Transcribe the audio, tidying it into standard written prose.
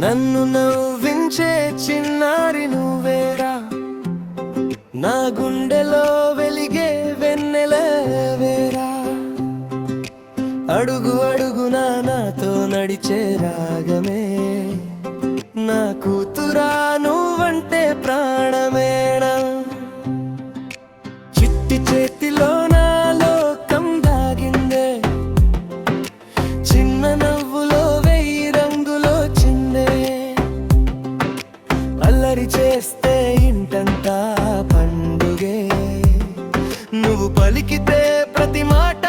నన్ను నవ్వించే చిన్నారి నువ్వేరా, నా గుండెలో వెలిగే వెన్నెలవేరా. అడుగు అడుగునా నాతో నడిచే రాగమే, నా కూతురా నువ్వంటే ప్రాణమేనా. చిట్టి చేతిలో నా లోకం దాగిందే, చిన్న నవ్వులో వెయ్యి రంగులో చిందే. అల్లరి చేస్తే ఇంటంతా పండుగే, నువ్వు పలికితే ప్రతి మాట